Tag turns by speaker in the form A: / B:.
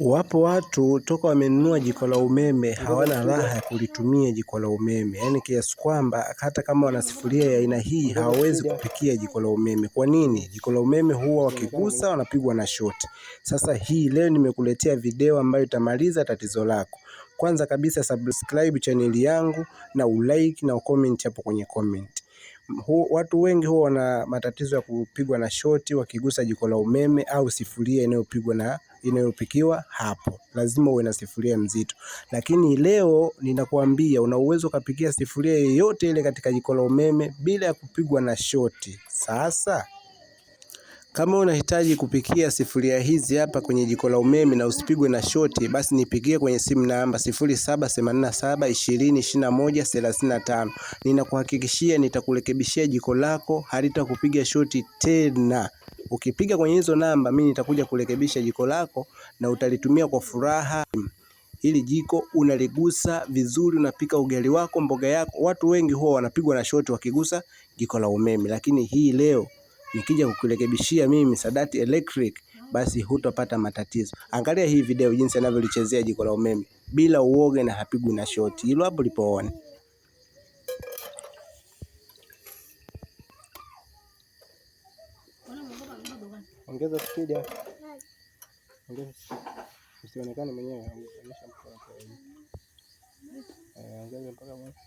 A: Wapo watu toka wamenunua jiko la umeme hawana raha ya kulitumia jiko la umeme. Yaani kiasi kwamba hata kama wana sufuria ya aina hii hawawezi kupikia jiko la umeme. Kwa nini? Jiko la umeme huwa wakigusa wanapigwa na shoti. Sasa hii leo nimekuletea video ambayo itamaliza tatizo lako. Kwanza kabisa subscribe channel yangu na ulike na ucomment hapo kwenye comment. Watu wengi huwa wana matatizo ya kupigwa na shoti wakigusa jiko la umeme au sifuria inayopikiwa hapo. Lazima uwe na sifuria nzito. Lakini leo ninakuambia una uwezo kupikia sifuria yoyote ile katika jiko la umeme bila ya kupigwa na shoti. Sasa kama unahitaji kupikia sifuria hizi hapa kwenye jiko la umeme na usipigwe na shoti, basi nipigie kwenye simu namba 0787202135. Ninakuhakikishia nitakurekebishia jiko lako, halitakupiga shoti tena. Ukipiga kwenye hizo namba, mimi nitakuja kurekebisha jiko lako na utalitumia kwa furaha. Hili jiko unaligusa vizuri, unapika ugali wako, mboga yako. Watu wengi huwa wanapigwa na shoti wakigusa jiko la umeme, lakini hii leo nikija kukurekebishia mimi Sadati Electric, basi hutopata matatizo. Angalia hii video jinsi anavyolichezea jiko la umeme bila uoga na hapigwi na shoti. Hilo hapo lipoone. Ongeza speed hapo. Ongeza. Usionekane mwenyewe, onyesha mkono kwa hiyo. Ongeza mpaka mwisho.